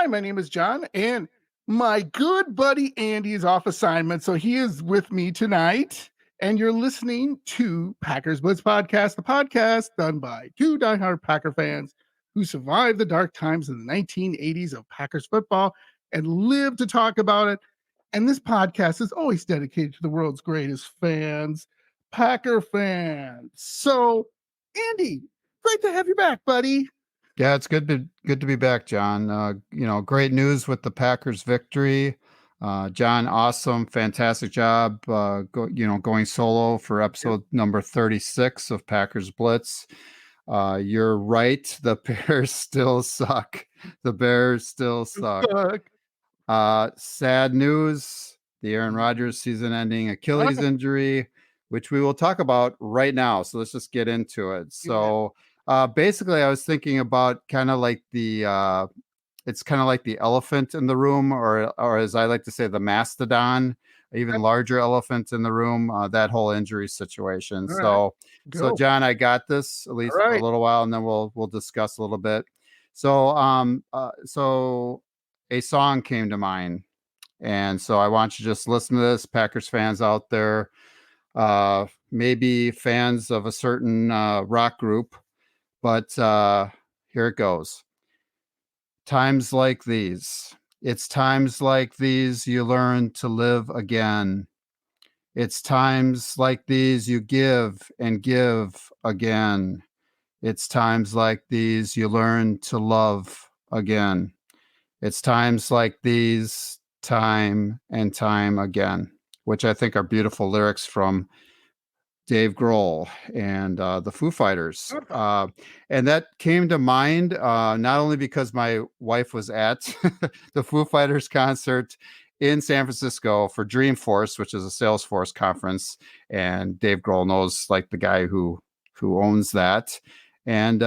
Hi, my name is John, and my good buddy Andy is off assignment, so he is with me tonight. And you're listening to Packers Blitz Podcast, the podcast done by two diehard Packer fans who survived the dark times in the 1980s of Packers football and live to talk about it. And this podcast is always dedicated to the world's greatest fans, Packer fans. So, Andy, great to have you back, buddy. Yeah, it's good to be back, John. Great news with the Packers victory. John, awesome, fantastic job. Going solo for episode number 36 of Packers Blitz. You're right. The Bears still suck. The Bears still suck. Sad news. The Aaron Rodgers season-ending Achilles injury, which we will talk about right now. So let's just get into it. So. Basically, I was thinking about kind of like it's kind of like the elephant in the room, or as I like to say, the mastodon, even larger elephant in the room, that whole injury situation. So John, I got this at least for a little while, and then we'll discuss a little bit. So a song came to mind, and so I want you to just listen to this, Packers fans out there, maybe fans of a certain rock group. But here it goes. Times like these. It's times like these you learn to live again. It's times like these you give and give again. It's times like these you learn to love again. It's times like these, time and time again, which I think are beautiful lyrics from Dave Grohl and the Foo Fighters. And that came to mind not only because my wife was at the Foo Fighters concert in San Francisco for Dreamforce, which is a Salesforce conference, and Dave Grohl knows like the guy who owns that. And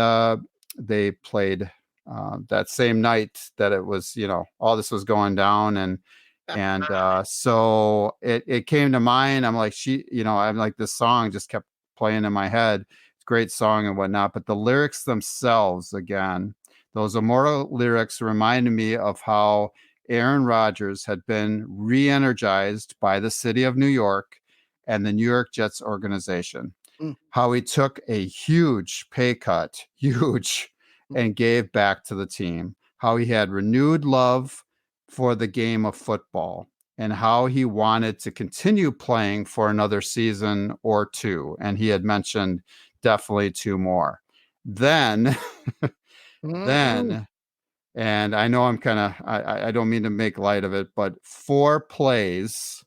they played that same night that it was, all this was going down, and so it came to mind. I'm like, I'm like, this song just kept playing in my head. It's a great song and whatnot, but the lyrics themselves, again, those immortal lyrics reminded me of how Aaron Rodgers had been re-energized by the city of New York and the New York Jets organization. How he took a huge pay cut, and gave back to the team. How he had renewed love for the game of football, and how he wanted to continue playing for another season or two. And he had mentioned definitely two more. Then, and I know I'm I don't mean to make light of it, but 4 plays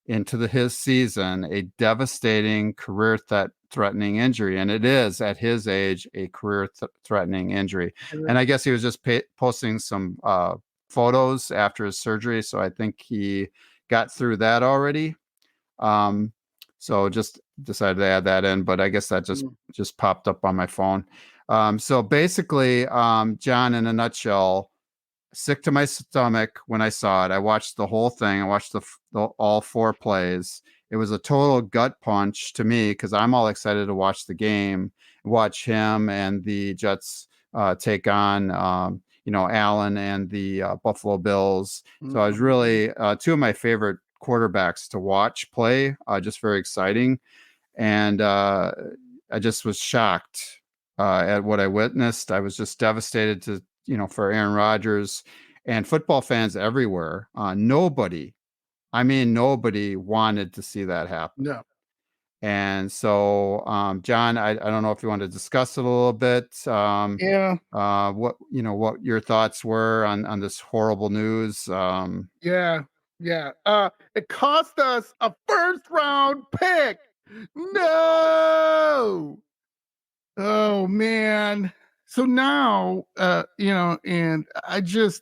into his season, a devastating career-threatening injury. And it is, at his age, a career-threatening injury. And I guess he was just posting some photos after his surgery, so I think he got through that already. So just decided to add that in, but I guess that just popped up on my phone. So basically, John, in a nutshell, sick to my stomach when I saw it. I watched the whole thing. I watched all 4 plays. It was a total gut punch to me because I'm all excited to watch the game, watch him and the Jets take on Allen and the Buffalo Bills. So I was really 2 of my favorite quarterbacks to watch play, just very exciting. And I just was shocked at what I witnessed. I was just devastated for Aaron Rodgers and football fans everywhere. Nobody wanted to see that happen. No. And so, John, I don't know if you want to discuss it a little bit. What your thoughts were on this horrible news. It cost us a 1st-round pick. No. Oh man. So now, and I just,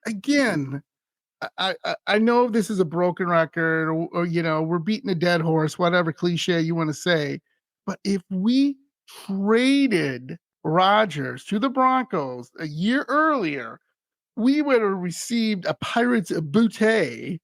again, I know this is a broken record, or we're beating a dead horse, whatever cliche you want to say. But if we traded Rodgers to the Broncos a year earlier, we would have received a Pirates bouquet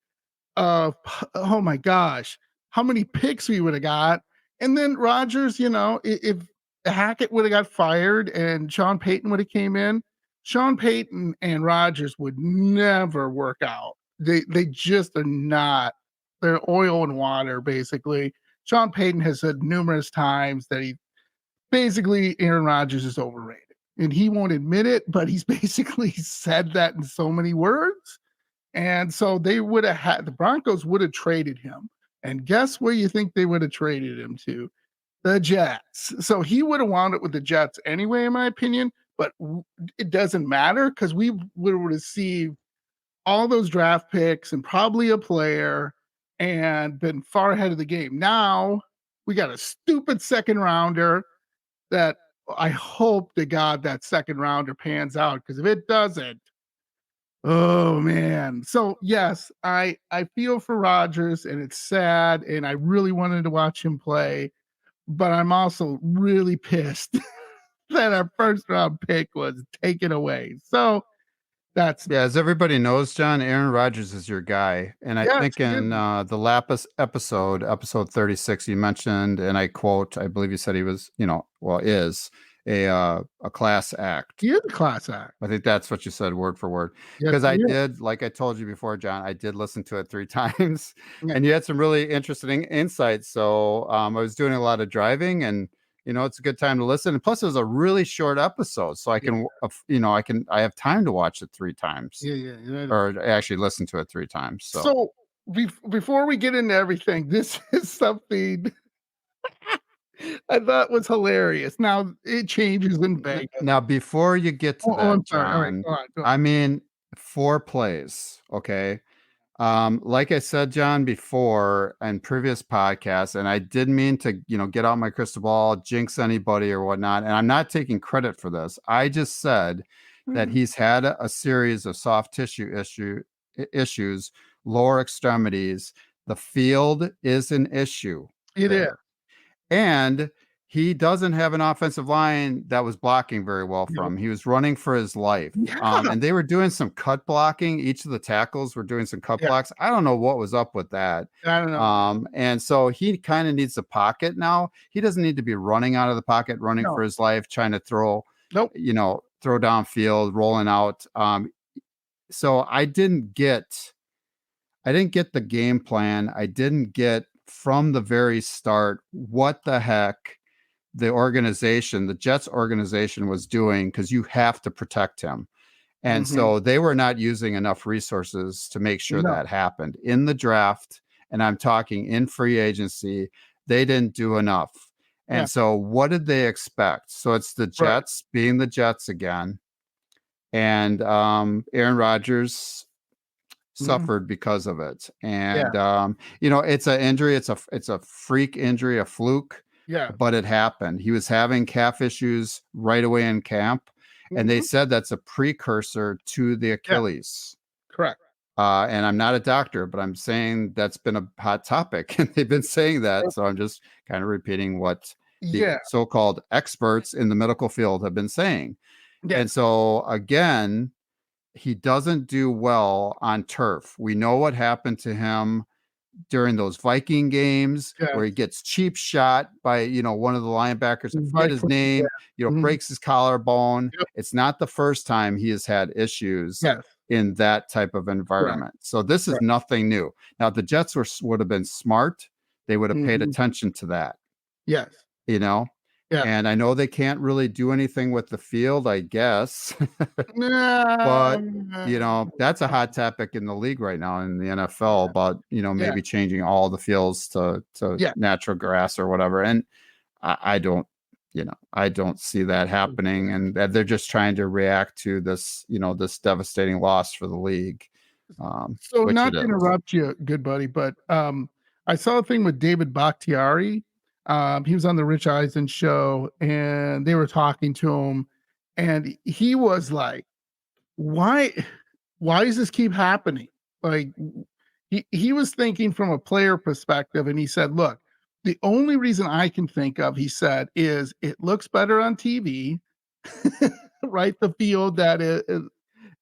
of, oh my gosh, how many picks we would have got. And then Rodgers, if Hackett would have got fired and Sean Payton would have came in, Sean Payton and Rodgers would never work out. They just are not. They're oil and water, basically. Sean Payton has said numerous times that Aaron Rodgers is overrated. And he won't admit it, but he's basically said that in so many words. And so the Broncos would have traded him. And guess where you think they would have traded him to? The Jets. So he would have wound up with the Jets anyway, in my opinion. But it doesn't matter because we would have received all those draft picks and probably a player and been far ahead of the game. Now we got a stupid second rounder that I hope to God that second rounder pans out, because if it doesn't, oh man. So yes, I feel for Rodgers and it's sad and I really wanted to watch him play, but I'm also really pissed that our first round pick was taken away. So that's Yeah, as everybody knows, John, Aaron Rodgers is your guy. And I yes, think in the Lapis episode 36, you mentioned, and I quote, I believe you said he was, is a class act. he is a class act. I think that's what you said, word for word. Yes, Because I he is. did, like I told you before, John, I did listen to it 3 times, Yeah. and you had some really interesting insights. So I was doing a lot of driving, and it's a good time to listen. And plus, it was a really short episode, so I can, I have time to watch it 3 times, Yeah. or actually listen to it 3 times. So before we get into everything, this is something I thought was hilarious. Now it changes in Vegas. Now, before you get to that, I'm sorry. All right, John, go on. I mean, 4 plays, okay? Like I said, John, before in previous podcasts, and I didn't mean to, get out my crystal ball, jinx anybody or whatnot. And I'm not taking credit for this. I just said that he's had a series of soft tissue issues, lower extremities. The field is an issue. It is. And he doesn't have an offensive line that was blocking very well for him. He was running for his life. Yeah. And they were doing some cut blocking. Each of the tackles were doing some cut blocks. I don't know what was up with that. I don't know. And so he kind of needs a pocket now. He doesn't need to be running out of the pocket, running for his life, trying to throw, throw downfield, rolling out. So I didn't get the game plan. I didn't get from the very start what the heck the Jets organization was doing, because you have to protect him. And so they were not using enough resources to make sure that happened in the draft. And I'm talking in free agency, they didn't do enough. And so what did they expect? So it's the Jets being the Jets again. And Aaron Rodgers suffered because of it. And it's an injury, it's a freak injury, a fluke. Yeah. But it happened. He was having calf issues right away in camp. And they said that's a precursor to the Achilles. Correct. And I'm not a doctor, but I'm saying that's been a hot topic. And they've been saying that. So I'm just kind of repeating what the so-called experts in the medical field have been saying. Yeah. And so again, he doesn't do well on turf. We know what happened to him during those Viking games where he gets cheap shot by, one of the linebackers, I forget his name, breaks his collarbone. It's not the first time he has had issues in that type of environment. So this is nothing new. Now, the Jets would have been smart. They would have paid attention to that. Yes. And I know they can't really do anything with the field, I guess. But, that's a hot topic in the league right now in the NFL about, maybe changing all the fields to natural grass or whatever. And I don't see that happening. And that they're just trying to react to this, this devastating loss for the league. So not to interrupt you, good buddy, but I saw a thing with David Bakhtiari. He was on the Rich Eisen show and they were talking to him and he was like, why does this keep happening? Like he was thinking from a player perspective and he said, look, the only reason I can think of, he said, is it looks better on TV, right? The field that is,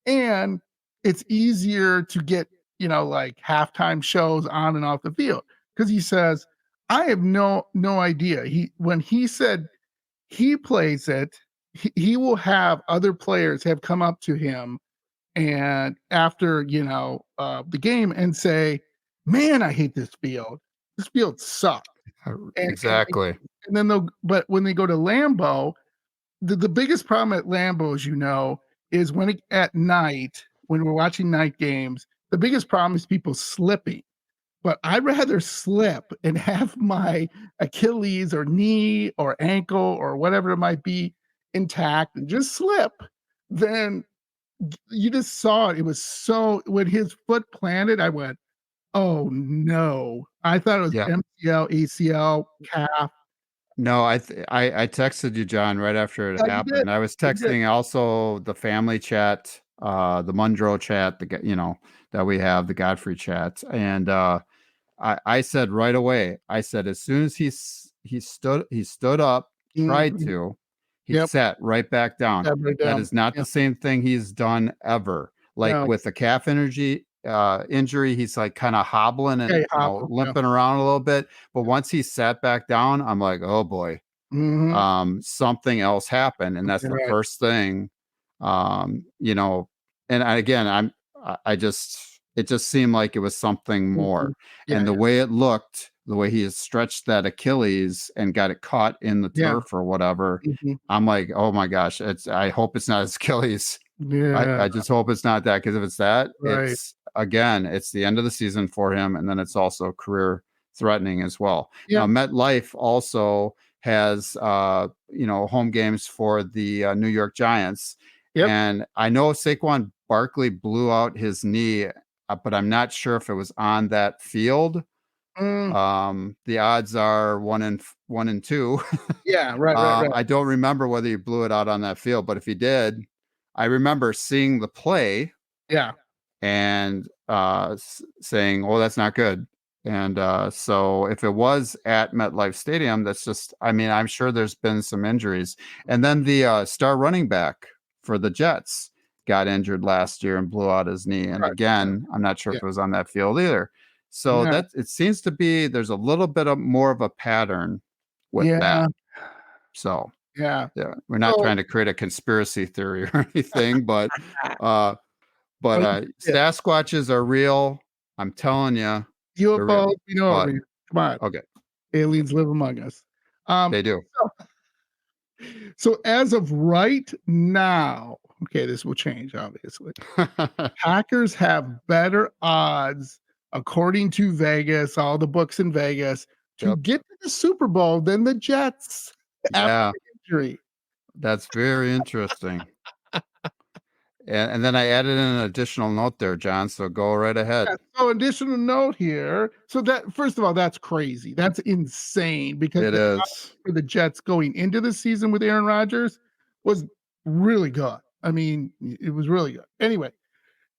and it's easier to get, like halftime shows on and off the field. Cause he says, I have no idea. When he said he plays it, he will have other players have come up to him and after the game and say, "Man, I hate this field. This field sucks." Exactly. And then but when they go to Lambeau, the biggest problem at Lambeau, as you know, is at night when we're watching night games, the biggest problem is people slipping. But I'd rather slip and have my Achilles or knee or ankle or whatever it might be intact and just slip than you just saw it. It was so when his foot planted, I went, "Oh no." I thought it was Yeah. MCL, ACL, calf. No, I texted you, John, right after it Yeah, you did. happened. I was You did. texting also the family chat, the Mundro chat, that we have, the Godfrey chat, and I said right away. I said as soon as he stood up, tried Mhm. to, he Yep. sat right back down. Got right That down. is not Yeah. the same thing he's done ever. Like No. with the calf injury, he's like kind of hobbling Yeah, and you hobble. Yeah. limping around a little bit. But once he sat back down, I'm like, oh boy, Mhm. something else happened, and that's You're the right. first thing. um you know again, I just it just seemed like it was something more. Mhm. Yeah, And the yeah. way it looked, the way he had stretched that Achilles and got it caught in the Yeah. turf or whatever, Mhm. I'm like, oh my gosh, I hope it's not his Achilles. Yeah. I just hope it's not that, because if it's that, Right. it's the end of the season for him, and then it's also career threatening as well. Now, Yep. MetLife also has home games for the New York Giants, Yep. and I know Saquon Barkley blew out his knee, but I'm not sure if it was on that field. Mm. The odds are 1 in 2. Yeah. Right, right, right. I don't remember whether he blew it out on that field, but if he did, I remember seeing the play Yeah. and saying, "Oh, that's not good." And so, if it was at MetLife Stadium, that's just, I mean, I'm sure there's been some injuries. And then the star running back for the Jets got injured last year and blew out his knee. And Right. Yeah. again, I'm not sure Yeah. if it was on that field either. So No. that it seems to be there's a little bit of more of a pattern with that. Yeah. So Yeah. yeah, we're not So trying to create a conspiracy theory or anything, uh, well, yeah. Sasquatches are real. I'm telling you, they're real. UFOs, we know it, But man. Come on. okay, Aliens live among us. Um, they do. so so as of right now, okay, this will change, obviously. Packers have better odds, according to Vegas, all the books in Vegas, to Yep. get to the Super Bowl than the Jets after Yeah, the injury. that's very interesting. And then I added in an additional note there, John. So go right Yeah, ahead. so additional note here. So that first of all, that's crazy. That's insane because It the is. for the Jets going into the season with Aaron Rodgers was really good. I mean, it was really good. Anyway,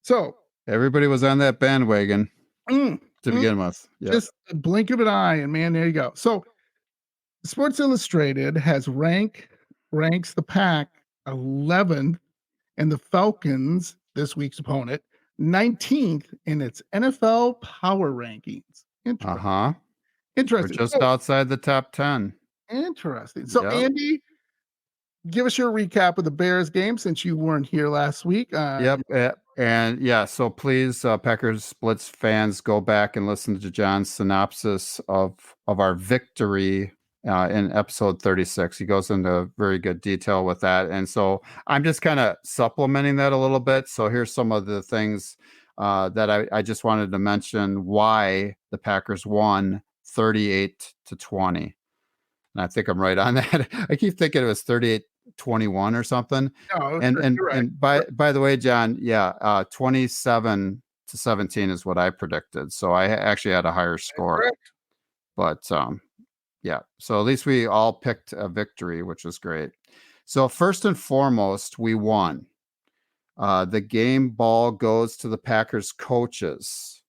so Everybody was on that bandwagon mm, to mm, begin with. Yep. just a blink of an eye, and man, there you go. So Sports Illustrated has ranks the pack 11th and the Falcons, this week's opponent, 19th in its NFL power rankings. Uh huh. We're Interesting. just So outside the top 10. interesting. So Yep. Andy, give us your recap of the Bears game since you weren't here last week. Yep. And yeah, so please, Packers Blitz fans, go back and listen to John's synopsis of our victory in episode 36. He goes into very good detail with that. And so I'm just kind of supplementing that a little bit. So here's some of the things that I just wanted to mention why the Packers won 38-20. And I think I'm right on that. I keep thinking it was 38-21 or something. No, And and you're right. and by the way, John, yeah, 27-17 is what I predicted. So I actually had a higher score. Correct. But yeah, so at least we all picked a victory, which was great. So first and foremost, we won. The game ball goes to the Packers coaches,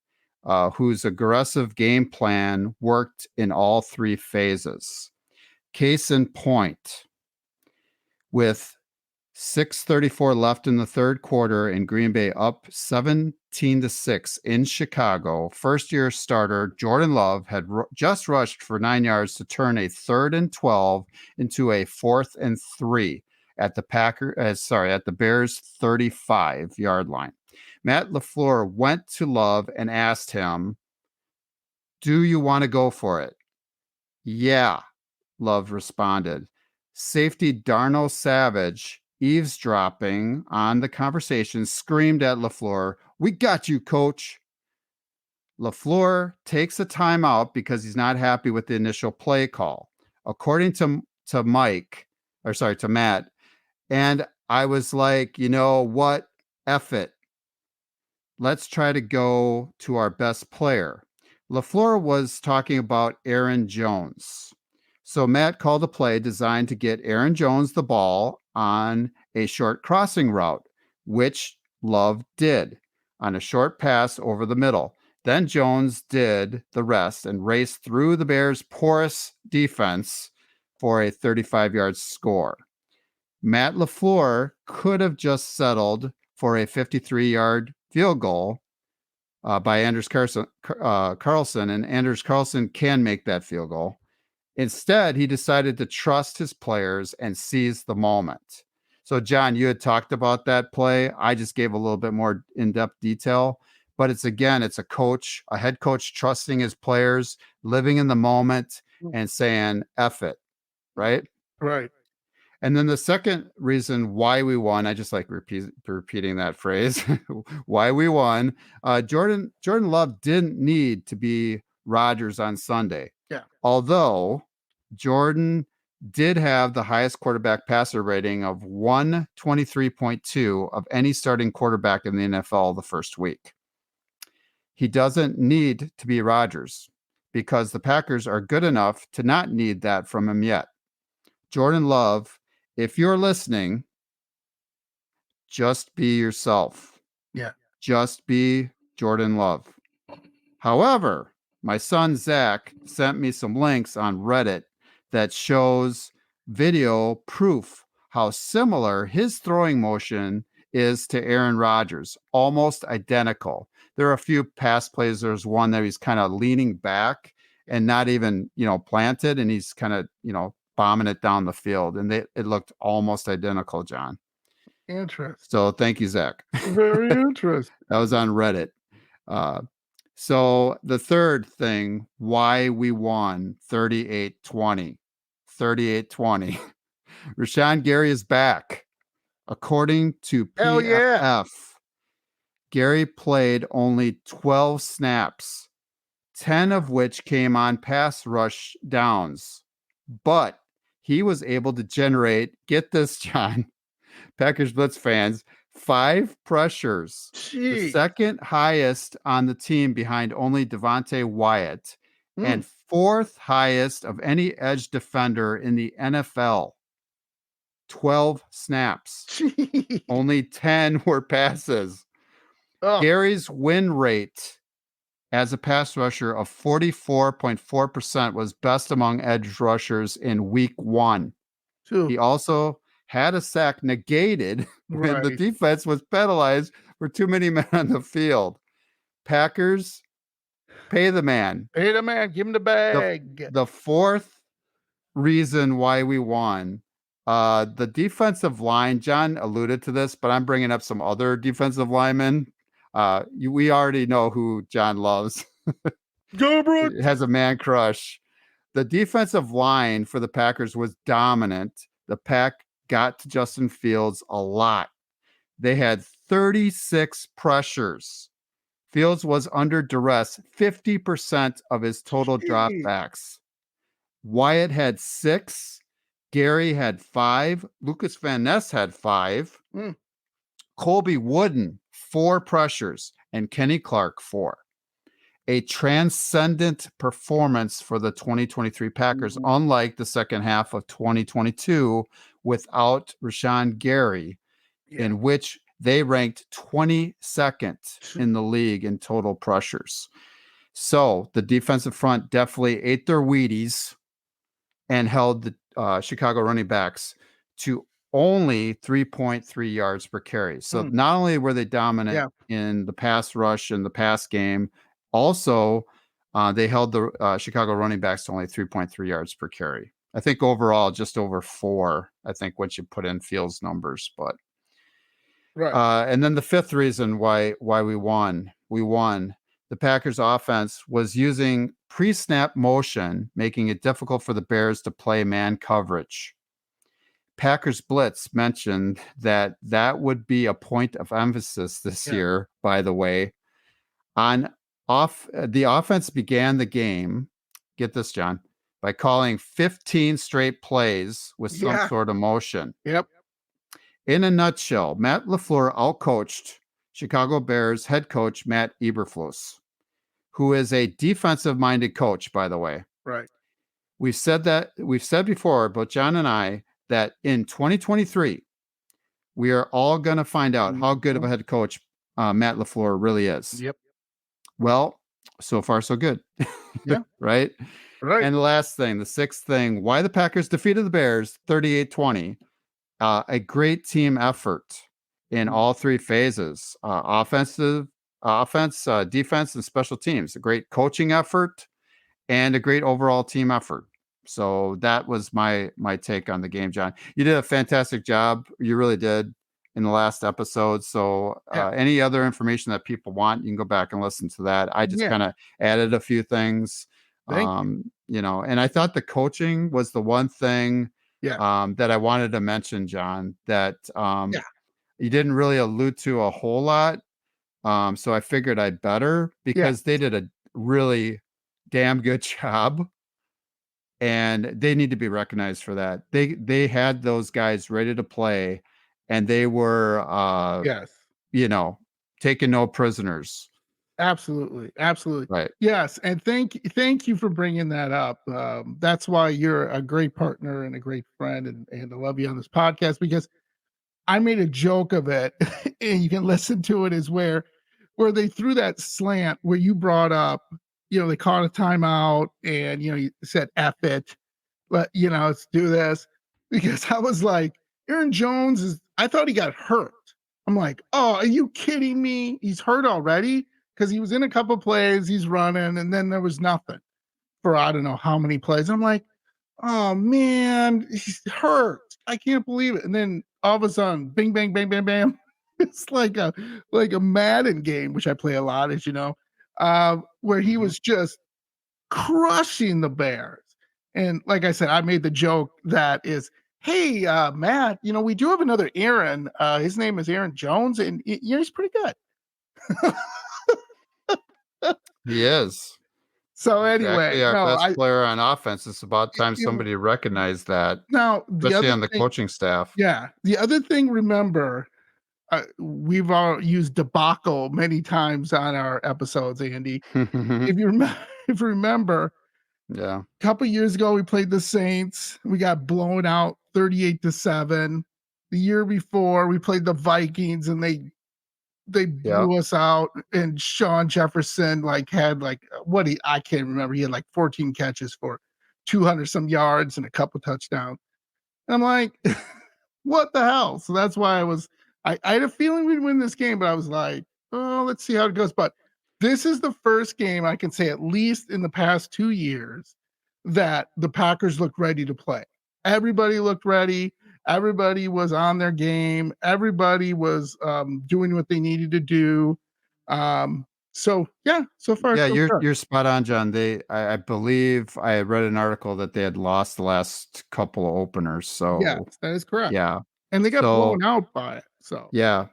whose aggressive game plan worked in all three phases. Case in point, with 6:34 left in the third quarter and Green Bay up 17-6 in Chicago, first-year starter Jordan Love had just rushed for 9 yards to turn a 3rd and 12 into a 4th and 3. at the Bears 35-yard line. Matt LaFleur went to Love and asked him, "Do you want to go for it?" "Yeah," Love responded. Safety Darnell Savage, eavesdropping on the conversation, screamed at LaFleur, "We got you, coach." LaFleur takes a timeout because he's not happy with the initial play call. According to Matt, and I was like, you know what? F it. Let's try to go to our best player. LaFleur was talking about Aaron Jones. So Matt called a play designed to get Aaron Jones the ball on a short crossing route, which Love did on a short pass over the middle. Then Jones did the rest and raced through the Bears' porous defense for a 35-yard score. Matt LaFleur could have just settled for a 53-yard field goal by Anders Carlson, and Anders Carlson can make that field goal. Instead, he decided to trust his players and seize the moment. So, John, you had talked about that play. I just gave a little bit more in-depth detail, but it's a head coach trusting his players, living in the moment and saying, F it, right? Right. And then the second reason why we won, I just like repeating that phrase, why we won. Jordan Love didn't need to be Rodgers on Sunday. Yeah. Although Jordan did have the highest quarterback passer rating of 123.2 of any starting quarterback in the NFL the first week. He doesn't need to be Rodgers because the Packers are good enough to not need that from him yet. Jordan Love, if you're listening, just be yourself. Yeah. Just be Jordan Love. However, my son Zach sent me some links on Reddit that shows video proof how similar his throwing motion is to Aaron Rodgers, almost identical. There are a few pass plays. There's one that he's kind of leaning back and not even, planted, and he's kind of, bombing it down the field, and it looked almost identical, John. Interesting. So thank you, Zach. Very interesting. That was on Reddit. So the third thing, why we won 38-20. 38-20. Rashawn Gary is back. According to Hell PFF, yeah. Gary played only 12 snaps, 10 of which came on pass rush downs. But he was able to generate, get this, John, Packers Blitz fans, 5 pressures, the second highest on the team behind only Devontae Wyatt, and 4th highest of any edge defender in the NFL. 12 snaps. Jeez. Only 10 were passes. Oh. Gary's win rate as a pass rusher of 44.4% was best among edge rushers in week 1. He also had a sack negated when the defense was penalized for too many men on the field. Packers, pay the man. Pay the man. Give him the bag. The fourth reason why we won, the defensive line, John alluded to this, but I'm bringing up some other defensive linemen. We already know who John loves. Gabriel has a man crush. The defensive line for the Packers was dominant. The Pack got to Justin Fields a lot. They had 36 pressures. Fields was under duress 50% of his total dropbacks. Wyatt had 6. Gary had 5. Lucas Van Ness had 5. Colby Wooden, 4 pressures. And Kenny Clark, 4. A transcendent performance for the 2023 Packers, unlike the second half of 2022 without Rashawn Gary, in which they ranked 22nd in the league in total pressures. So the defensive front definitely ate their Wheaties and held the Chicago running backs to only 3.3 yards per carry. So not only were they dominant in the pass rush and the pass game, also they held the Chicago running backs to only 3.3 yards per carry. I think overall just over 4. I think once you put in Fields numbers, but Right. and then the fifth reason why we won. The Packers offense was using pre-snap motion, making it difficult for the Bears to play man coverage. Packers Blitz mentioned that would be a point of emphasis this Yeah. year, by the way. On the offense began the game, get this, John, by calling 15 straight plays with some Yeah. sort of motion. Yep. In a nutshell, Matt LaFleur outcoached Chicago Bears head coach Matt Eberflus, who is a defensive-minded coach, by the way. Right. We've said before, both John and I, that in 2023, we are all going to find out how good of a head coach Matt LaFleur really is. Yep. Well, so far, so good. Yeah. Right? Right. And the last thing, the sixth thing, why the Packers defeated the Bears 38-20. A great team effort in all 3 phases, offense, defense, and special teams. A great coaching effort and a great overall team effort. So that was my take on the game, John. You did a fantastic job. You really did in the last episode. So Yeah. any other information that people want, you can go back and listen to that. I just Yeah. kind of added a few things. Thank you. And I thought the coaching was the one thing Yeah. that I wanted to mention, John, that Yeah. you didn't really allude to a whole lot. So I figured I'd better Yeah. because they did a really damn good job and they need to be recognized for that. They had those guys ready to play and they were Yes. taking no prisoners. Absolutely. Absolutely. Right. Yes. And thank you for bringing that up. That's why you're a great partner and a great friend, and I love you on this podcast, because I made a joke of it, and you can listen to it, is where they threw that slant where you brought up, they caught a timeout and, you said, F it, let's do this. Because I was like, Aaron Jones I thought he got hurt. I'm like, oh, are you kidding me? He's hurt already? Because he was in a couple plays, he's running, and then there was nothing for I don't know how many plays. I'm like, oh man, he's hurt. I can't believe it. And then all of a sudden, bing, bang, bang, bang, bam. It's like a Madden game, which I play a lot, as you know, where he Mhm. was just crushing the Bears. And like I said, I made the joke that is, hey, Matt, we do have another Aaron. His name is Aaron Jones, and he's pretty good. He is. So He's actually anyway, our no, best player on offense. It's about time it somebody recognized that, now the especially other on the thing, coaching staff. yeah, the other thing, remember, we've all used debacle many times on our episodes, Andy. If you remember, if you remember, Yeah. a couple years ago, we played the Saints. We got blown out 38-7. The year before, we played the Vikings, and they Yeah. blew us out. And Sean Jefferson had I can't remember. He had like 14 catches for 200 some yards and a couple touchdowns. And I'm like, what the hell? So that's why I had a feeling we'd win this game, but I was like, oh, let's see how it goes. But this is the first game I can say, at least in the past 2 years, that the Packers looked ready to play. Everybody looked ready. Everybody was on their game. Everybody was doing what they needed to do. So yeah, so far Yeah, so good. you're spot on, John. I believe I read an article that they had lost the last couple of openers. Yes, So that is correct. yeah. And they got So blown out by it. So yeah.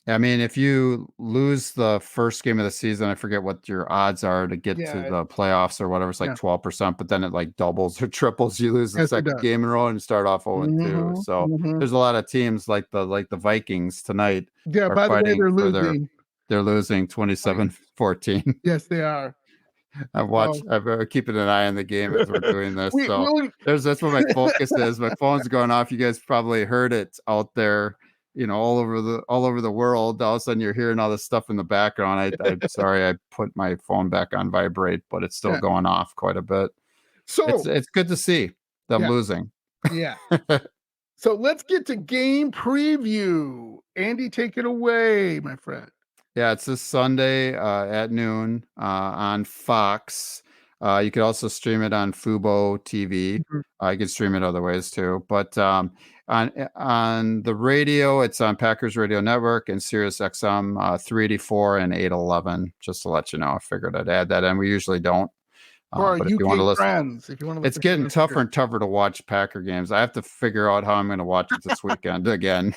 I mean, if you lose the first game of the season, I forget what your odds are to get to yeah, the playoffs or whatever. It's like yeah, 12%, but then it like doubles or triples. You lose the yes, it second does. game in a row and start off 0-2. Mhm, So mhm. there's a lot of teams like the Vikings tonight Yeah, are by the way, fighting they're for losing. they're losing 27-14. Yes, they are. So I'm keeping an eye on the game as we're doing this. we So only that's where my focus is. My phone's going off. You guys probably heard it out there, all over the world. All of a sudden you're hearing all this stuff in the background. I'm sorry, I put my phone back on vibrate, but it's still yeah. going off quite a bit. So It's good to see them yeah, losing. yeah. So let's get to game preview. Andy, take it away, my friend. Yeah, it's this Sunday at noon on Fox. You could also stream it on Fubo TV. Mhm. You can stream it other ways too. But on the radio, it's on Packers Radio Network and Sirius XM 384 and 811. Just to let you know, I figured I'd add that in. We usually don't. For our But if you want to UK listen, friends, if you want to it's listen getting to tougher and tougher to watch Packer games. I have to figure out how I'm going to watch it this weekend again.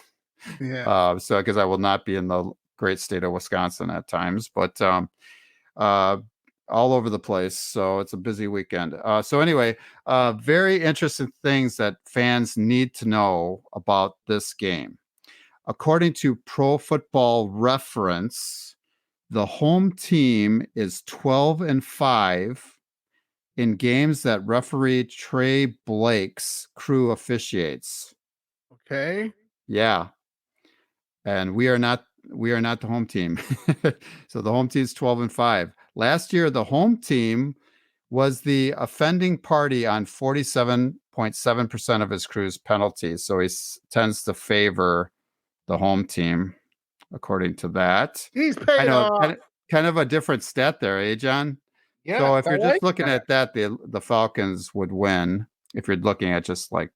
yeah. So because I will not be in the great state of Wisconsin at times, but uh, all over the place. So it's a busy weekend. So anyway, very interesting things that fans need to know about this game. According to Pro Football Reference, the home team is 12-5 in games that referee Trey Blake's crew officiates. Okay. Yeah. And we are not the home team. So the home team is 12-5. Last year, the home team was the offending party on 47.7% of his crew's penalties. So he tends to favor the home team, according to that. He's I paid know, off. kind of a different stat there, eh, John? Yeah. So if I you're like just looking that. at that, the Falcons would win. If you're looking at just at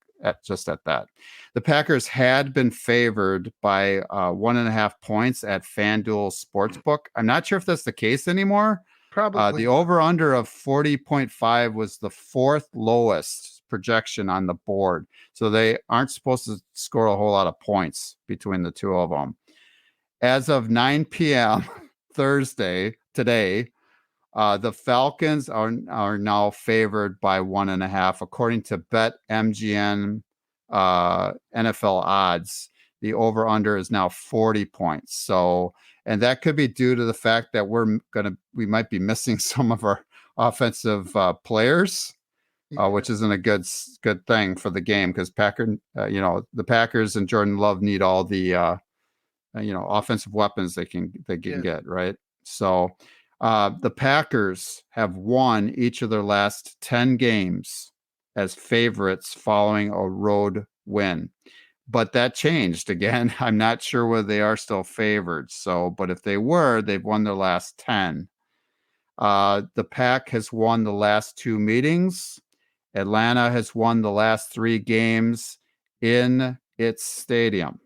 that, the Packers had been favored by 1.5 points at FanDuel Sportsbook. I'm not sure if that's the case anymore. Probably. The over/under of 40.5 was the fourth lowest projection on the board, so they aren't supposed to score a whole lot of points between the two of them. As of 9 p.m. Thursday today, the Falcons are now favored by 1.5, according to BetMGM NFL odds. The over under is now 40 points. So, and that could be due to the fact that we might be missing some of our offensive players, which isn't a good thing for the game because the Packers and Jordan Love need all the offensive weapons they can get, right? So the Packers have won each of their last 10 games as favorites following a road win. But that changed again. I'm not sure whether they are still favored. So, but if they were, they've won their last 10. The Pack has won the last 2 meetings. Atlanta has won the last 3 games in its stadium.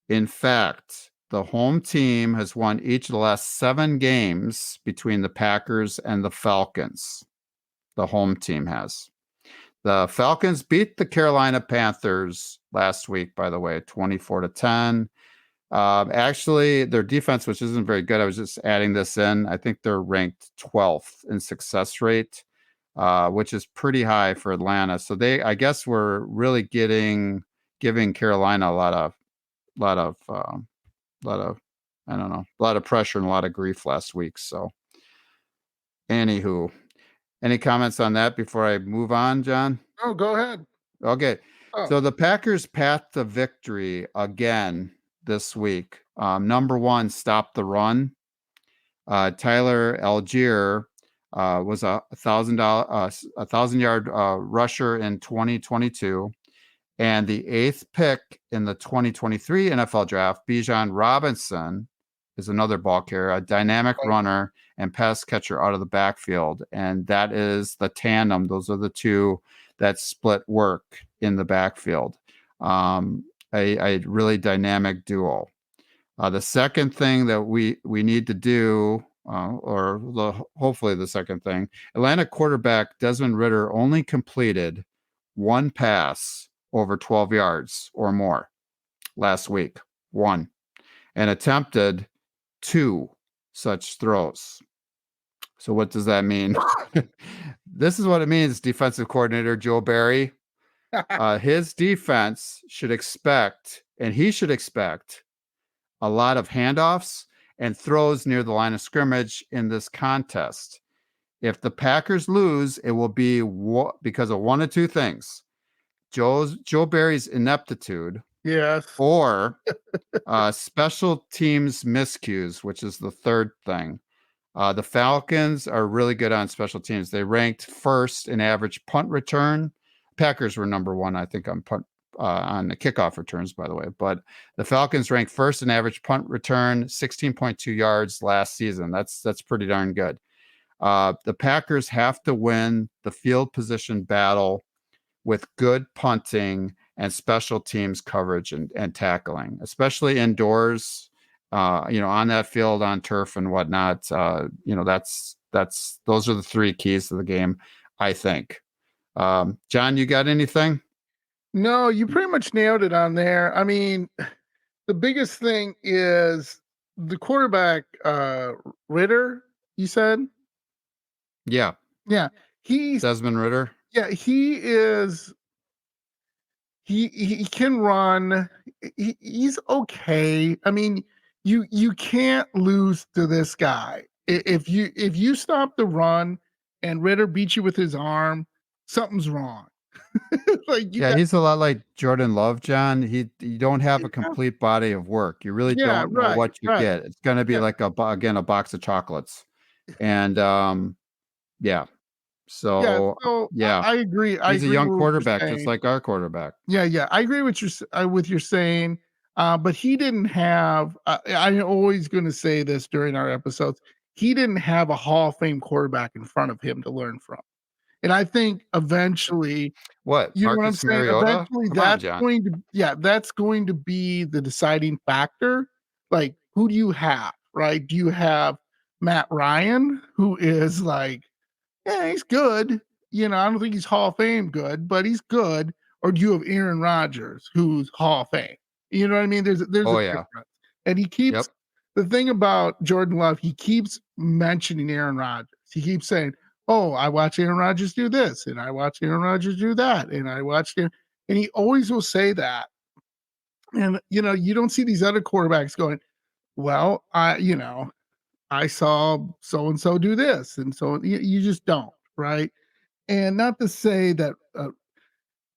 In fact, the home team has won each of the last 7 games between the Packers and the Falcons. The home team has. The Falcons beat the Carolina Panthers last week, by the way, 24-10. Actually, their defense, which isn't very good, I was just adding this in. I think they're ranked 12th in success rate, which is pretty high for Atlanta. So I guess, we're really giving Carolina a lot of I don't know, a lot of pressure and a lot of grief last week. So, anywho, any comments on that before I move on, John? Oh, go ahead. Okay. Oh. So the Packers' path to victory again this week. Number 1, stop the run. Tyler Algier was a 1,000-yard rusher in 2022. And the 8th pick in the 2023 NFL draft, Bijan Robinson, is another ball carrier, a dynamic runner and pass catcher out of the backfield. And that is the tandem. Those are the two that split work in the backfield. A really dynamic duo. The second thing that we need to do, hopefully the second thing, Atlanta quarterback Desmond Ridder only completed 1 pass over 12 yards or more last week. 1. And attempted 2 such throws. So what does that mean? This is what it means, defensive coordinator Joe Barry. His defense should expect a lot of handoffs and throws near the line of scrimmage in this contest. If the Packers lose, it will be because of one of 2 things. Joe Barry's ineptitude, yes, or special teams miscues, which is the third thing. The Falcons are really good on special teams. They ranked first in average punt return. Packers were number 1, I think, on the kickoff returns, by the way. But the Falcons ranked first in average punt return, 16.2 yards last season. That's pretty darn good. The Packers have to win the field position battle with good punting and special teams coverage and tackling, especially indoors, on that field, on turf and whatnot. Those are the three keys to the game, I think. John, you got anything? No, you pretty much nailed it on there. I mean, the biggest thing is the quarterback, Ritter, you said? Yeah. Yeah. He's Desmond Ritter. Yeah, he is he can run. He's okay. I mean, you can't lose to this guy. If you stop the run and Ritter beats you with his arm, something's wrong. Like you Yeah, got he's a lot like Jordan Love, John. You don't have a yeah, complete body of work. You really yeah, don't know right, what you right. get. It's going to be Yeah, like again, a box of chocolates. And yeah. yeah. So So yeah, I agree. I he's a agree young with what you're quarterback, just saying. like our quarterback. Yeah, yeah. I agree with with you're saying. But he didn't have. I'm always going to say this during our episodes. He didn't have a Hall of Fame quarterback in front of him to learn from. And I think eventually, What, you know what I'm Marcus saying? Mariota? Eventually, Come on, John. that's going to be the deciding factor. Like, who do you have? Right? Do you have Matt Ryan, who is like, yeah, he's good. I don't think he's Hall of Fame good, but he's good. Or do you have Aaron Rodgers, who's Hall of Fame? You know what I mean? There's a Oh yeah. difference. And he keeps Yep. the thing about Jordan Love, he keeps mentioning Aaron Rodgers. He keeps saying, "Oh, I watch Aaron Rodgers do this, and I watch Aaron Rodgers do that, and I watched him." And he always will say that. And you don't see these other quarterbacks going, "Well, I saw so and so do this," and so you just don't, right? And not to say that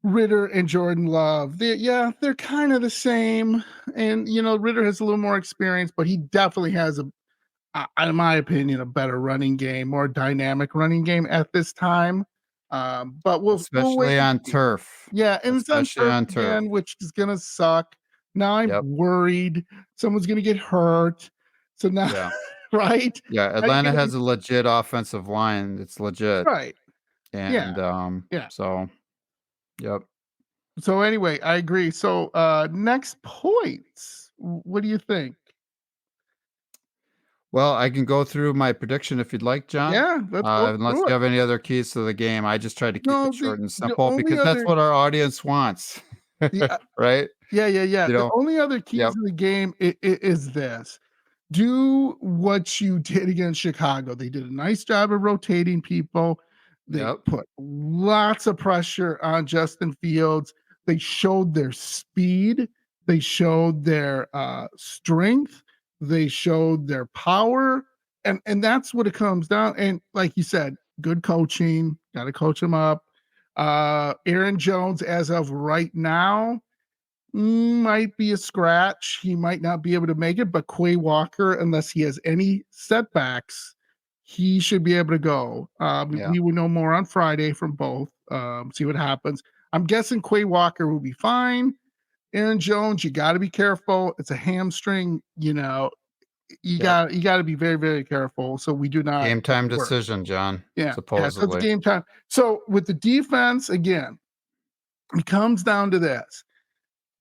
Ritter and Jordan Love, they're kind of the same. And Ritter has a little more experience, but he definitely has in my opinion, a better running game, more dynamic running game at this time. But we'll wait Especially and on see. turf. Yeah, and it's on Especially turf on turf. again, which is gonna suck. Now I'm Yep. worried someone's gonna get hurt. So now, Yeah. right? Yeah. Now you Atlanta gotta be has a legit offensive line. It's legit. right. Yeah, And yeah. so yep. So anyway, I agree. So next points. What do you think? Well, I can go through my prediction if you'd like, John. Yeah, let's go Unless through you it. have any other keys to the game. I just try to keep No, it short and the simple only because that's other what our audience wants. the Right? yeah, yeah, yeah. You The know? only other keys Yep. to the game is this. Do what you did against Chicago. They did a nice job of rotating people. They Yep. put lots of pressure on Justin Fields. They showed their speed. They showed their strength. They showed their power. And that's what it comes down. And like you said, good coaching. Got to coach them up. Aaron Jones, as of right now, might be a scratch. He might not be able to make it, but Quay Walker, unless he has any setbacks, he should be able to go. Yeah. We will know more on Friday from both. See what happens. I'm guessing Quay Walker will be fine. Aaron Jones, you got to be careful. It's a hamstring. Yep. You got to be very, very careful so we do not Game get time worse. decision, John. Yeah, yeah. So it's Supposedly. game time. So with the defense, again, it comes down to this.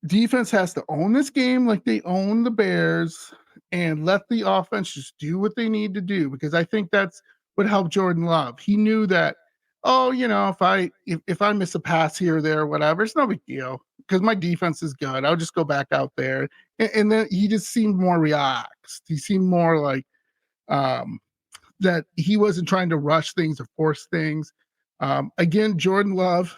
Defense has to own this game like they own the Bears and let the offense just do what they need to do, because I think that's what helped Jordan Love. He knew that, oh, if I miss a pass here or there or whatever, it's no big deal because my defense is good. I'll just go back out there. And then he just seemed more relaxed. He seemed more like that he wasn't trying to rush things or force things. Again, Jordan Love,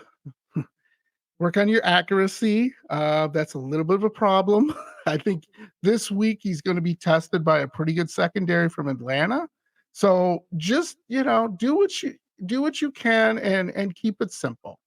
work on your accuracy. That's a little bit of a problem. I think this week he's going to be tested by a pretty good secondary from Atlanta. So just do what you can and keep it simple.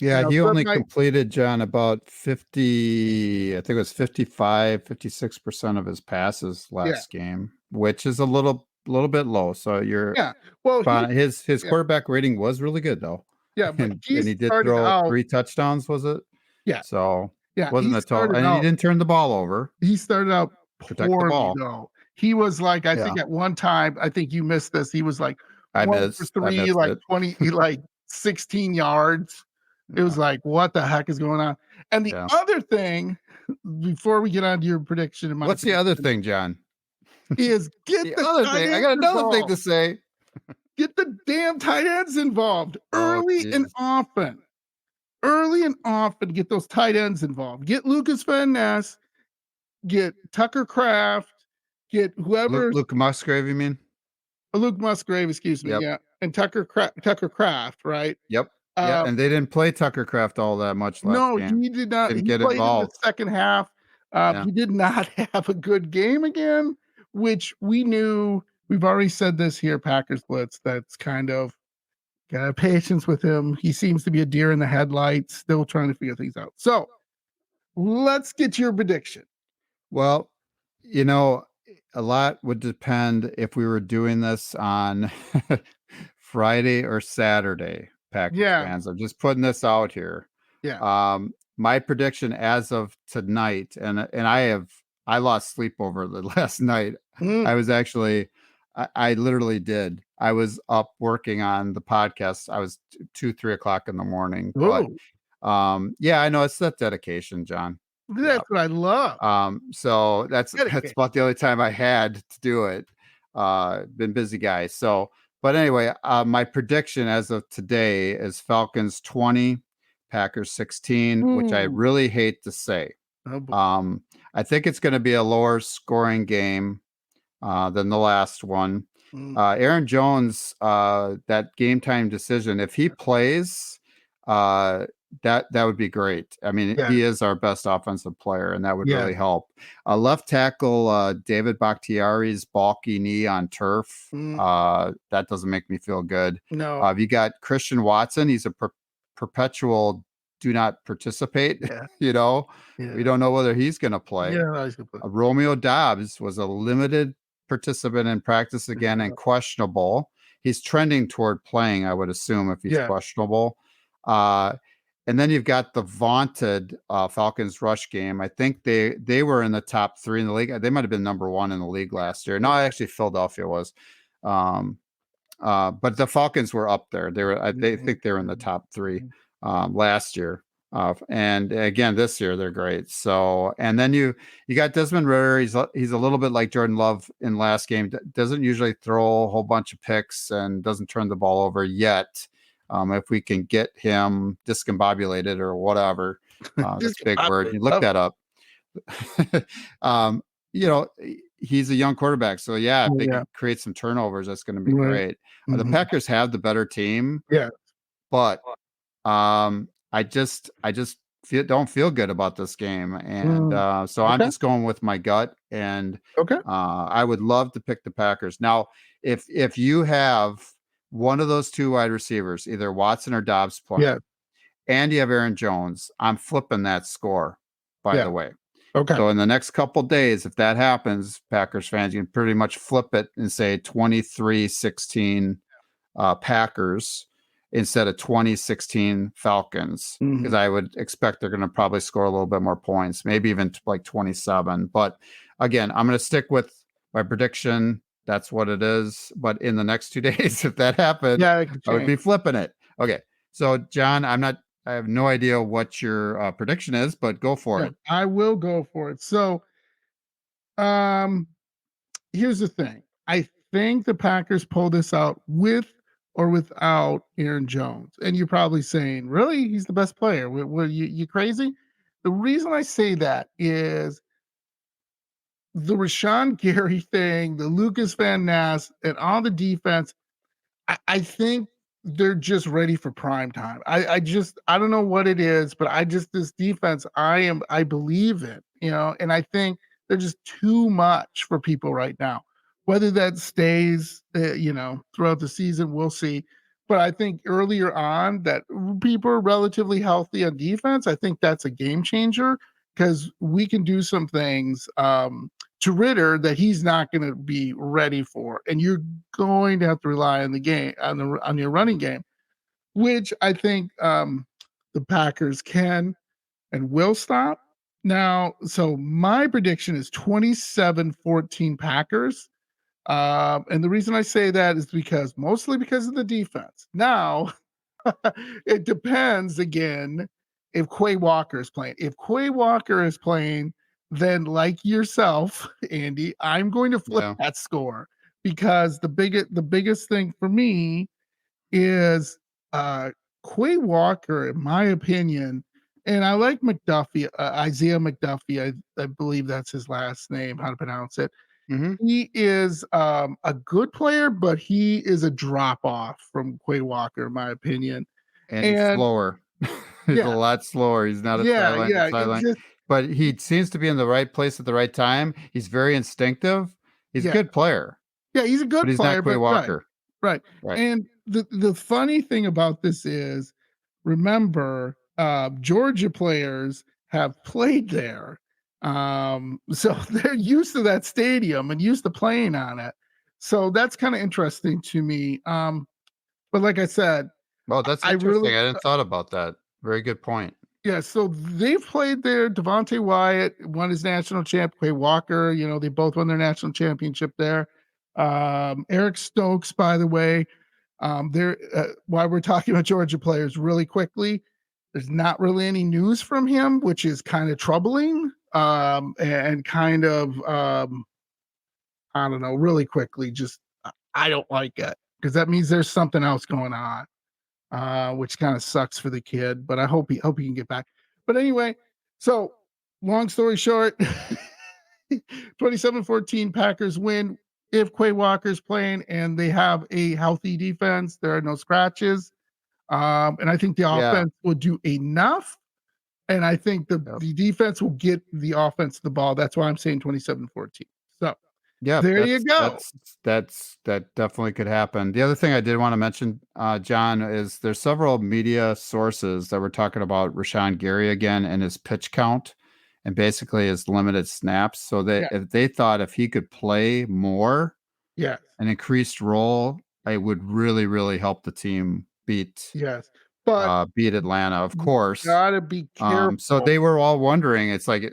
Yeah, he So it only might, completed, John, about 50, I think it was 55, 56% of his passes yeah, last game, which is a little bit low. So you're yeah. Well, fine. His yeah, quarterback rating was really good though. yeah, but he And he did started throw out, 3 touchdowns, was it? yeah, So yeah. wasn't a total, and he didn't turn the ball over. He started out Protect the poorly ball. though. He was like, I Yeah. think at one time, I think you missed this. He was like I 1 for missed. I 3, missed like it. 20, like 16 yards. It Yeah. was like, what the heck is going on? And the Yeah. other thing, before we get on to your prediction and my What's the other prediction, thing, John? is get The the other tight thing. I ends got another thing to involved. say. Get the damn tight ends involved Oh, early and geez. often. Early and often, get those tight ends involved. Get Lucas Van Ness, get Tucker Kraft, get whoever, Luke Musgrave, you mean? Luke Musgrave, excuse me, Yep. yeah, and Tucker Kraft, right? Yep. Yeah, Uh, and they didn't play Tucker Kraft all that much last no, game. he did not. Didn't He get played in the involved. second half. Yeah. He did not have a good game again, which we knew. We've already said this here, Packers Blitz. That's kind of gotta have patience with him. He seems to be a deer in the headlights, still trying to figure things out. So let's get your prediction. Well, you know, a lot would depend if we were doing this on Friday or Saturday, Packers Yeah, fans. I'm just putting this out here. yeah. My prediction as of tonight, and I lost sleep over the last night. Mm. I was actually, I literally did. I was up working on the podcast. I was 2, 3 o'clock in the morning, but Ooh, yeah, I know it's that dedication, John. Yeah. that's what I love. So that's Dedicated. about the only time I had to do it. Been busy guy. So, but anyway, my prediction as of today is Falcons 20, Packers 16, which I Ooh. really hate to say. Oh boy. Um, I think it's going to be a lower scoring game than the last one. Mm. Aaron Jones, that game time decision, if he plays, that would be great. I mean, Yeah, he is our best offensive player, and that would yeah. really help. Left tackle David Bakhtiari's bulky knee on turf. Mm. That doesn't make me feel good. No. You got Christian Watson. He's a perpetual do not participate. Yeah, You know, we yeah. don't know whether he's going to play. Yeah, I was gonna put Romeo Dobbs was a limited participant in practice again yeah. and questionable. He's trending toward playing, I would assume, if he's Yeah. questionable. Uh, and then you've got the vaunted Falcons rush game. I think they were in the top 3 in the league. They might have been number 1 in the league last year. No, actually, Philadelphia was. Um, but the Falcons were up there. They think they were in the top 3 last year. And again, this year they're great. So, and then you got Desmond Ridder. He's a little bit like Jordan Love in last game. Doesn't usually throw a whole bunch of picks and doesn't turn the ball over yet. If we can get him discombobulated or whatever, that's a big word. You look that up. You know, he's a young quarterback. So yeah, if they Yeah. can create some turnovers, that's going to be Right. great. The Mhm. Packers have the better team, Yeah. but I just don't feel good about this game, and Mm. so I'm Okay. just going with my gut, and Okay. I would love to pick the Packers. Now, if you have one of those 2 wide receivers, either Watson or Dobbs playing, Yeah. and you have Aaron Jones, I'm flipping that score, by Yeah. the way. Okay. So in the next couple days, if that happens, Packers fans, you can pretty much flip it and say 23-16 Packers instead of 2016 Falcons, because Mhm. I would expect they're going to probably score a little bit more points, maybe even like 27. But again, I'm going to stick with my prediction. That's what it is. But in the next 2 days, if that happened, Yeah, it could I would change. be flipping it. Okay. So, John, I have no idea what your prediction is, but go for Yeah, it. I will go for it. So, um, here's the thing. I think the Packers pull this out with or without Aaron Jones. And you're probably saying, really? He's the best player. Were you crazy? The reason I say that is the Rashawn Gary thing, the Lucas Van Ness, and all the defense. I think they're just ready for prime time. I don't know what it is, but this defense I believe in, and I think they're just too much for people right now. Whether that stays, throughout the season, we'll see. But I think earlier on that people are relatively healthy on defense. I think that's a game changer because we can do some things to Ritter that he's not going to be ready for, and you're going to have to rely on the game on your running game, which I think the Packers can and will stop. Now, so my prediction is 27-14 Packers. And the reason I say that is mostly because of the defense. Now, it depends again if Quay Walker is playing. If Quay Walker is playing, then like yourself, Andy, I'm going to flip Yeah. that score because the biggest thing for me is Quay Walker, in my opinion, and I like McDuffie, Isaiah McDuffie. I believe that's his last name. How to pronounce it? Hmm. He is a good player, but he is a drop off from Quay Walker, in my opinion. And And slower. He's a yeah, lot slower. He's not a yeah, sideline to yeah. It sideline, just but he seems to be in the right place at the right time. He's very instinctive. He's a yeah, good player, yeah. He's a but good he's not player, Quay but right, Walker. right. Right. And the funny thing about this is, remember, Georgia players have played there, so they're used to that stadium and used to playing on it. So that's kind of interesting to me. But like I said, Well, that's I interesting. really I hadn't thought about that. Very good point. yeah, so they've played there. Devontae Wyatt won his national champ. Quay Walker, they both won their national championship there. Eric Stokes, by the way, there. While we're talking about Georgia players, really quickly, there's not really any news from him, which is kind of troubling. And kind of, I don't know, really quickly, just I don't like it because that means there's something else going on, which kind of sucks for the kid. But I hope he can get back. But anyway, so long story short, 27-14 Packers win if Quay Walker's playing and they have a healthy defense. There are no scratches, and I think the Yeah. offense will do enough. And I think the Yep. the defense will get the offense the ball. That's why I'm saying 27-14. So Yep. there you That's go. that's that definitely could happen. The other thing I did want to mention, John, is there's several media sources that were talking about Rashawn Gary again and his pitch count and basically his limited snaps. So Yeah. they thought if he could play more, Yes. an increased role, it would really, really help the team Yes. But beat Atlanta, of you course. gotta be So careful. they were all wondering. It's like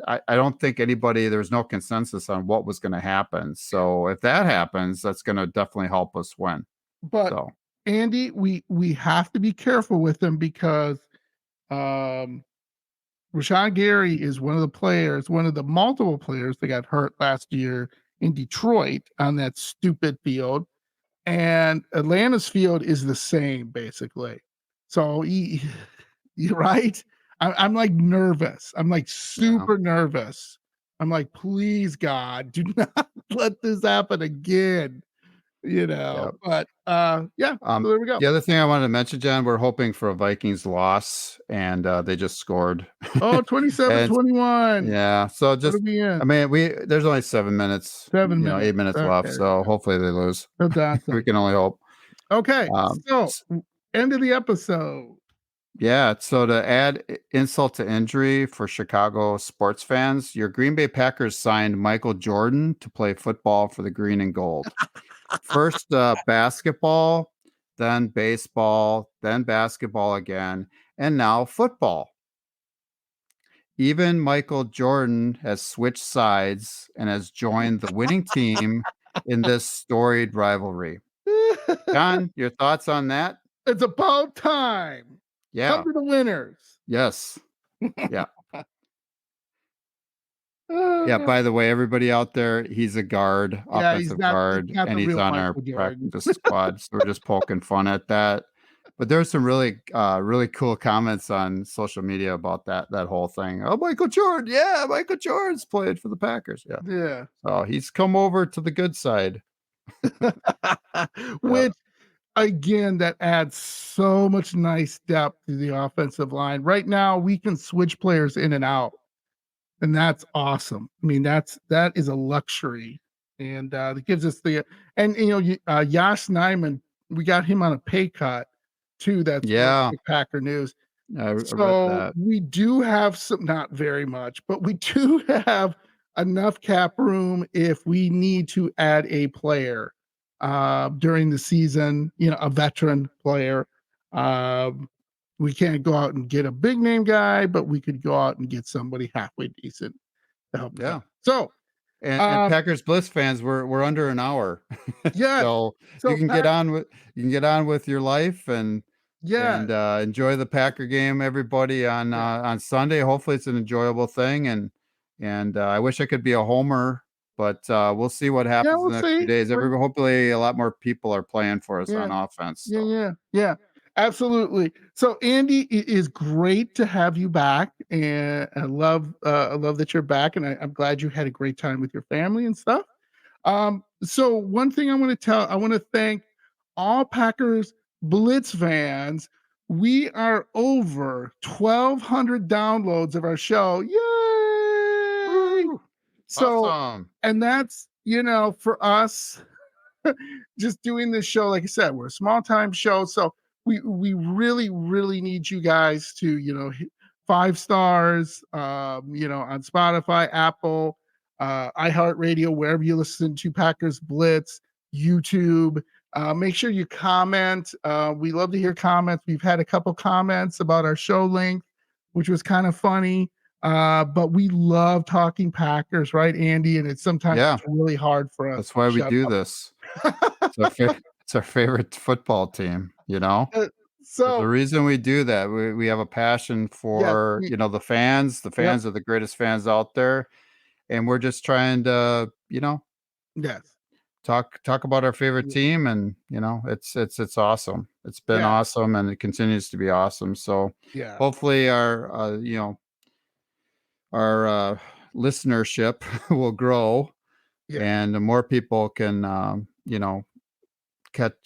I don't think anybody. There was no consensus on what was going to happen. So if that happens, that's going to definitely help us win. But So Andy, we have to be careful with him because um Rashawn Gary is one of the multiple players that got hurt last year in Detroit on that stupid field. And Atlanta's field is the same basically. So you're right. I'm like nervous. I'm like yeah, super nervous. I'm like, please God, do not let this happen again. yeah. But yeah, so there we go. The other thing I wanted to mention, John, we're hoping for a Vikings loss, and they just scored. Oh, 27, And 21. yeah, so What are just we I in? mean, there's only 7 minutes, 7 minutes. 8 minutes left, Okay. so hopefully they lose. That's We awesome. can only hope. Okay, Um, so end of the episode. Yeah, so to add insult to injury for Chicago sports fans, your Green Bay Packers signed Michael Jordan to play football for the green and gold. First basketball, then baseball, then basketball again, and now football. Even Michael Jordan has switched sides and has joined the winning team in this storied rivalry. John, your thoughts on that? It's about time. Come Yeah. to the winners. Yes. Yeah. Yeah, Uh, by the way, everybody out there, he's a guard, yeah, offensive it's guard, not and the he's real on our Michael Jordan. practice squad. So we're just poking fun at that. But there's some really cool comments on social media about that whole thing. Oh, Michael Jordan, yeah, Michael Jordan's played for the Packers. Yeah. Yeah. So he's come over to the good side. Yeah. Which again, that adds so much nice depth to the offensive line. Right now, we can switch players in and out, and that's awesome. I mean, that is a luxury, and it gives us the and Yash Nyman, we got him on a pay cut too. That's real Yeah. quick Packer news. I read So that. we do have some, not very much, but we do have enough cap room if we need to add a player during the season, a veteran player. Um, we can't go out and get a big name guy, but we could go out and get somebody halfway decent to help us Yeah. out. So And Um, Packers Blitz fans, we're under an hour. yes. So you So can get Pack, on with your life yes, and enjoy the Packer game, everybody, yeah, on Sunday. Hopefully, it's an enjoyable thing, and I wish I could be a homer, but we'll see what yeah. happens in We'll the next few see. days. Hopefully, a lot more people are playing for us Yeah. on offense. Yeah, So yeah, yeah, absolutely. So, Andy, it is great to have you back, and I love that you're back, and I'm glad you had a great time with your family and stuff. So one thing I want to thank all Packers Blitz fans. We are over 1,200 downloads of our show. Yay! woo, So, awesome. and that's for us just doing this show, like I said, we're a small time show, so we really need you guys to hit 5 stars, on Spotify, Apple, iHeartRadio, wherever you listen to Packers Blitz, YouTube. Make sure you comment. We love to hear comments. We've had a couple comments about our show length, which was kind of funny. But we love talking Packers, right, Andy? And sometimes Yeah, it's really hard for us that's to why we shut do up. this. It's our favorite football team. Uh, There's a so reason we do that. We have a passion yes, for, the fans. The yep, fans are the greatest fans out there, and we're just trying to, yes, talk about our favorite y- team, and it's awesome. It's been yeah, awesome, and it continues to be awesome. So yeah, hopefully our listenership will grow, yeah, and the more people can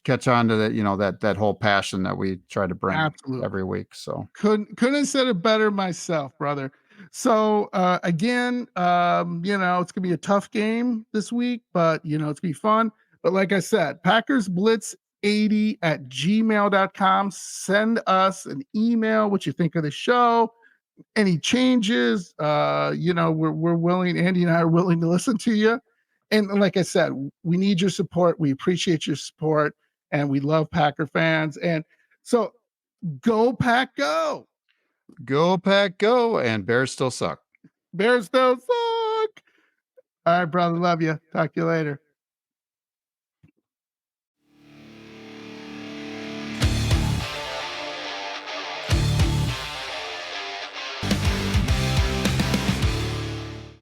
catch on to that, that whole passion that we try to bring absolutely. every week. So Couldn't have said it better myself, brother. So again, it's gonna be a tough game this week, but it's gonna be fun. But like I said, Packers Blitz 80 at gmail.com. Send us an email what you think of the show, any changes. We're willing, Andy and I are willing to listen to you. And like I said, we need your support. We appreciate your support, and we love Packer fans. And so go Pack Go. go Pack go, and Bears still suck. Bears don't suck. All right, brother. Love you. Talk to you later.